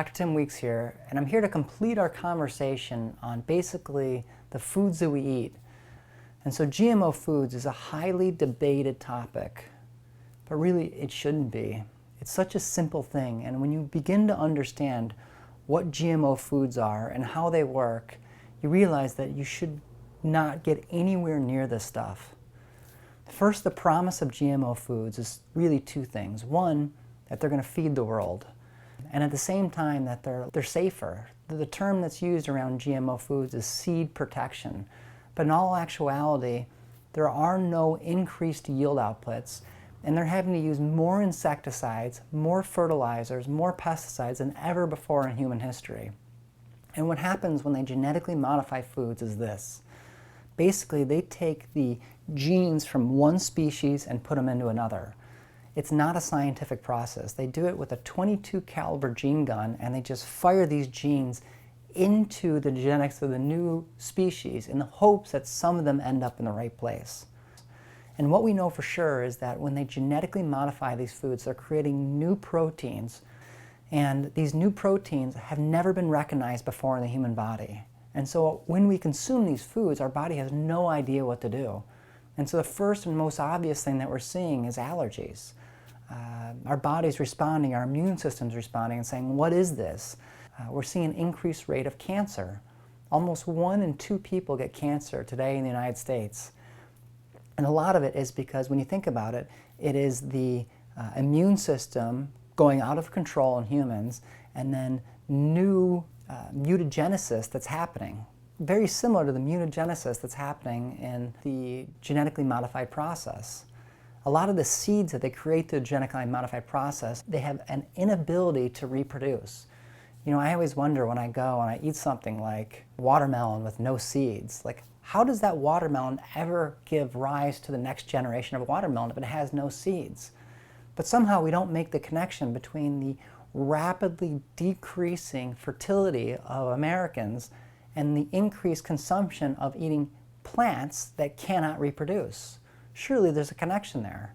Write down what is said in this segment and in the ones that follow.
Dr. Tim Weeks here, and I'm here to complete our conversation on basically the foods that we eat. And so GMO foods is a highly debated topic, but really it shouldn't be. It's such a simple thing, and when you begin to understand what GMO foods are and how they work, you realize that you should not get anywhere near this stuff. First, the promise of GMO foods is really two things. One, that they're going to feed the world, and at the same time that they're safer. The term that's used around GMO foods is seed protection. But in all actuality, there are no increased yield outputs, and they're having to use more insecticides, more fertilizers, more pesticides than ever before in human history. And what happens when they genetically modify foods is this. Basically, they take the genes from one species and put them into another. It's not a scientific process. They do it with a .22 caliber gene gun, and they just fire these genes into the genetics of the new species in the hopes that some of them end up in the right place. And what we know for sure is that when they genetically modify these foods, they're creating new proteins, and these new proteins have never been recognized before in the human body. And so when we consume these foods, our body has no idea what to do. And so the first and most obvious thing that we're seeing is allergies. Our body's responding, our immune system's responding and saying, what is this? We're seeing an increased rate of cancer. Almost 1 in 2 people get cancer today in the United States. And a lot of it is because when you think about it, it is the immune system going out of control in humans, and then new mutagenesis that's happening. Very similar to the mutagenesis that's happening in the genetically modified process. A lot of the seeds that they create through the genetically modified process, they have an inability to reproduce. You know, I always wonder when I go and I eat something like watermelon with no seeds, like how does that watermelon ever give rise to the next generation of watermelon if it has no seeds? But somehow we don't make the connection between the rapidly decreasing fertility of Americans and the increased consumption of eating plants that cannot reproduce. Surely there's a connection there.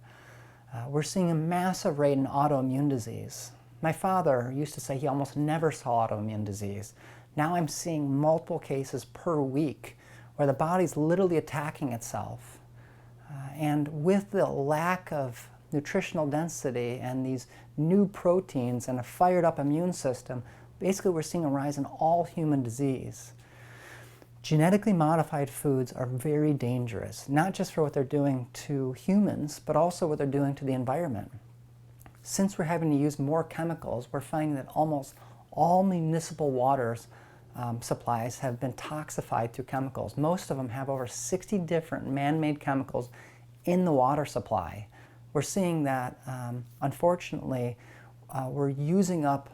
We're seeing a massive rate in autoimmune disease. My father used to say he almost never saw autoimmune disease. Now I'm seeing multiple cases per week where the body's literally attacking itself. And with the lack of nutritional density and these new proteins and a fired up immune system, basically we're seeing a rise in all human disease. Genetically modified foods are very dangerous, not just for what they're doing to humans, but also what they're doing to the environment. Since we're having to use more chemicals, we're finding that almost all municipal water supplies have been toxified through chemicals. Most of them have over 60 different man-made chemicals in the water supply. We're seeing that, unfortunately, we're using up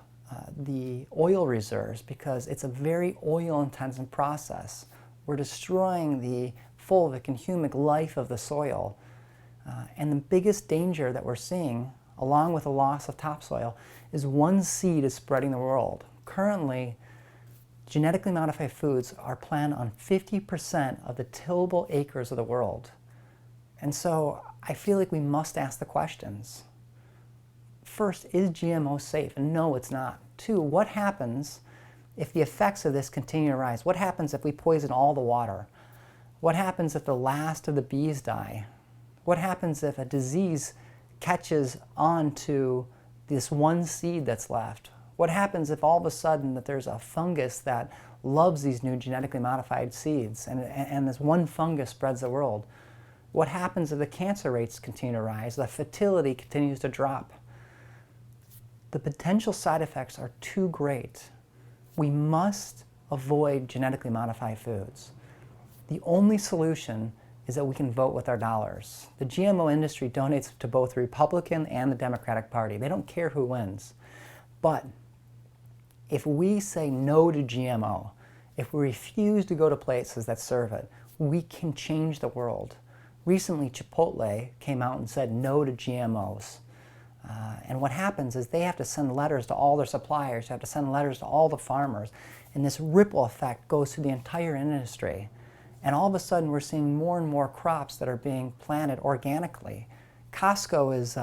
the oil reserves because it's a very oil-intensive process. We're destroying the fulvic and humic life of the soil. And the biggest danger that we're seeing, along with the loss of topsoil, is one seed is spreading the world. Currently, genetically modified foods are planted on 50% of the tillable acres of the world. And so I feel like we must ask the questions. First, is GMO safe? And no, it's not. 2, what happens if the effects of this continue to rise? What happens if we poison all the water? What happens if the last of the bees die? What happens if a disease catches on to this one seed that's left? What happens if all of a sudden that there's a fungus that loves these new genetically modified seeds and this one fungus spreads the world? What happens if the cancer rates continue to rise, the fertility continues to drop? The potential side effects are too great. We must avoid genetically modified foods. The only solution is that we can vote with our dollars. The GMO industry donates to both the Republican and the Democratic Party. They don't care who wins. But if we say no to GMO, if we refuse to go to places that serve it, we can change the world. Recently, Chipotle came out and said no to GMOs. And what happens is they have to send letters to all their suppliers, they have to send letters to all the farmers, and this ripple effect goes through the entire industry. And all of a sudden we're seeing more and more crops that are being planted organically. Costco is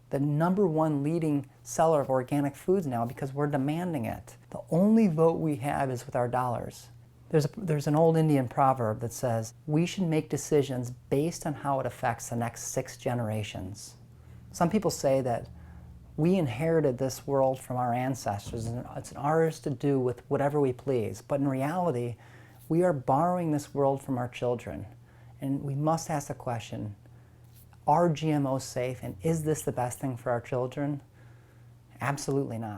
the #1 leading seller of organic foods now because we're demanding it. The only vote we have is with our dollars. There's an old Indian proverb that says, we should make decisions based on how it affects the next 6 generations. Some people say that we inherited this world from our ancestors and it's ours to do with whatever we please. But in reality, we are borrowing this world from our children. And we must ask the question, are GMOs safe and is this the best thing for our children? Absolutely not.